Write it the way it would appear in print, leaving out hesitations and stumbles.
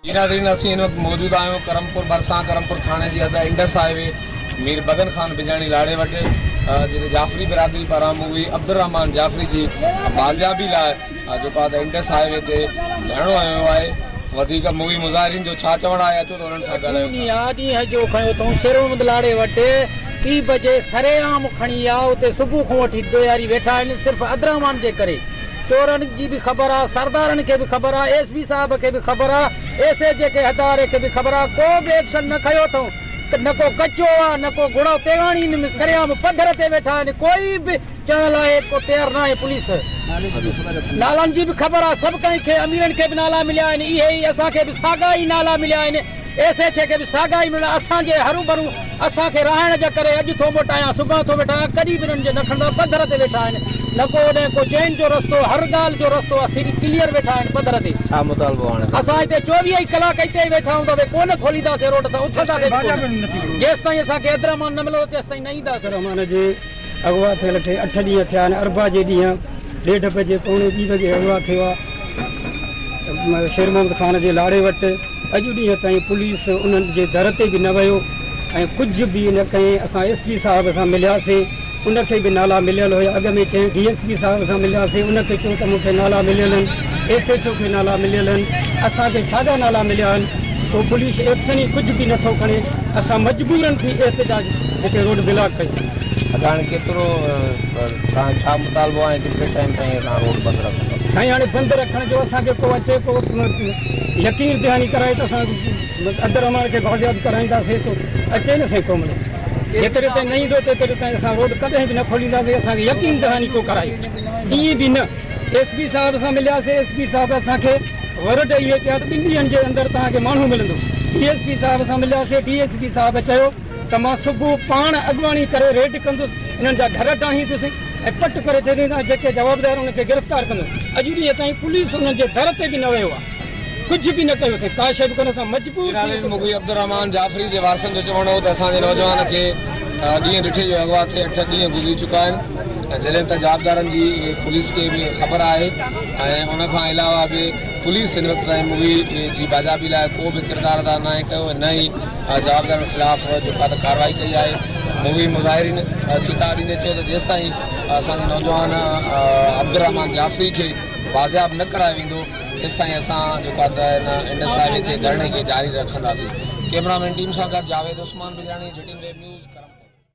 नाज़रीन असीं इन वक़्तु मौजूद आहियूं करमपुर भरिसां करमपुर थाणे जी हद इंडस हाईवे मीर बदन खान बिजाणी लाड़े वटि जिते जाफ़री बिरादरी पारां मूवी अब्दुर्रहमान जाफ़री जी बाज़ियाबी लाइ जेको आहे इंडस हाईवे ते धरणो आयो आहे। वधीक मूवी मुज़ाहिरीन जो छा चवणु आहे अचो त उन्हनि सां ॻाल्हायूं। ॾींहं जो खयो अथऊं शेरोमद लाड़े वटि 2 बजे सरेआम खणी आहे। उते सुबुह खां वठी तयारी वेठा आहिनि सिर्फ़ु अब्दुर्रहमान जे करे। चोरनि जी बि ख़बर आहे, सरदारनि खे बि ख़बर आहे, एसपी साहब खे बि ख़बर आहे, एसएच के हदारे खे बि ख़बर आहे। को बि एक्शन न खयो अथऊं, न को कचो आहे न को घोड़ा तेवाणी सरेआम पधर ते वेठा आहिनि। कोई बि चवण लाइ को तयारु न आहे। पुलिस नालनि जी बि ख़बर आहे, सभु कंहिंखे अमीरनि खे बि नाला मिलिया आहिनि। इहे ई असांखे बि साॻा ई नाला मिलिया आहिनि। एसएच के बि साॻा ई मिलिया। असांजे हरू भरू असांखे राहण जे करे अॼु थो मोटायां सुभाणे थो वेठा कॾहिं बि हिननि जे न खणंदा पधर ते वेठा आहिनि। न को उन को चैन जो रस्तो, हर ॻाल्हि जो रस्तो आहे क्लियर वेठा आहिनि पधर ते। छा मुतालबो हाणे? असां हिते 24 कलाक हिते ई वेठा हूंदासीं, कोन खोलींदासीं रोड सां उथंदासीं जेसि ताईं असांखे अब्दुर्रहमान न मिलो तेसि ताईं न ईंदासीं। रहमान जे अगवा थियल खे 8 ॾींहं थिया आहिनि। अरबा जे ॾींहुं 1:30 बजे पौणे 2 बजे अगवा थियो आहे शेर मोहम्मद खान जे लाड़े वटि। अॼु ॾींहं ताईं पुलिस उन्हनि जे दर ते बि न वियो ऐं कुझु बि न कयईं। असां एसपी साहिब सां मिलियासीं, उनखे बि नाला मिलियल हुया। अॻ में चयईं डीएसपी साहिब सां मिलियासीं, उनखे चयो त मूंखे नाला मिलियल आहिनि। एसएचओ खे नाला मिलियल आहिनि, असांखे साॻा नाला मिलिया आहिनि। पोइ पुलिस एक्शन ई कुझु बि नथो खणे। असां मजबूरनि थी एहतजाज हिते रोड ब्लॉक कयूं। हाणे केतिरो छा मुतालबो आहे केतिरे टाइम ताईं असां रोड बंदि रखंदा? साईं हाणे बंदि रखण जो असांखे को अचे को यकीन दहानी कराए त असां अब्दुर्रहमान खे बाज़ियाब कराईंदासीं। तो अचे न साईं को मिले जेतिरे ताईं न ईंदो तेतिरे ताईं असां रोड कॾहिं बि न खोलींदासीं। असांखे यकीन दहानी को कराए ईअं बि न। एसपी साहिब सां मिलियासीं, एसपी साहिब असांखे वर्ड इहे चया त 2 ॾींहंनि जे अंदरि तव्हांखे माण्हू मिलंदो। डीएसपी साहिब सां मिलियासीं, डीएसपी साहिब चयो त मां सुबुह पाण अॻुवाणी करे रेड कंदुसि, इन्हनि जा घर टाहींदुसि ऐं पट करे छॾींदा। जेके जवाबदार उनखे गिरफ़्तार कंदुसि। अॼु ॾींहं ताईं पुलिस उन्हनि जे दर ते बि न वियो आहे, कुझु बि न कयो अथई। का शइ बि कोन। असां मजबूर मूवी अब्दुर्रहमान जाफ़री जे वारसनि जो चवणो हो त असांजे नौजवान खे ॾींहं ॾिठे जो अगवा थिए 8 ॾींहं गुज़री चुका आहिनि। जॾहिं त जवाबदारनि जी पुलिस खे बि ख़बर आहे ऐं उनखां अलावा बि पुलिस हिन वक़्तु ताईं मूवी जी बाज़ाबी लाइ को बि किरदारु अदा न आहे कयो, न ई जवाबदारनि ख़िलाफ़ जेका त कार्रवाई कई आहे। मूवी मुज़ाहिरीन चेता ॾींदे चयो त जेसि ताईं असांजे नौजवान अब्दुर्रहमान जाफ़री खे बाज़ियाब न करायो वेंदो तेसि ताईं असां जेको आहे त हिन इंडस हाईवे ते धरणे खे जारी रखंदासीं। कैमरामैन टीम सां गॾु Javed Usman Bijani, JTN web news.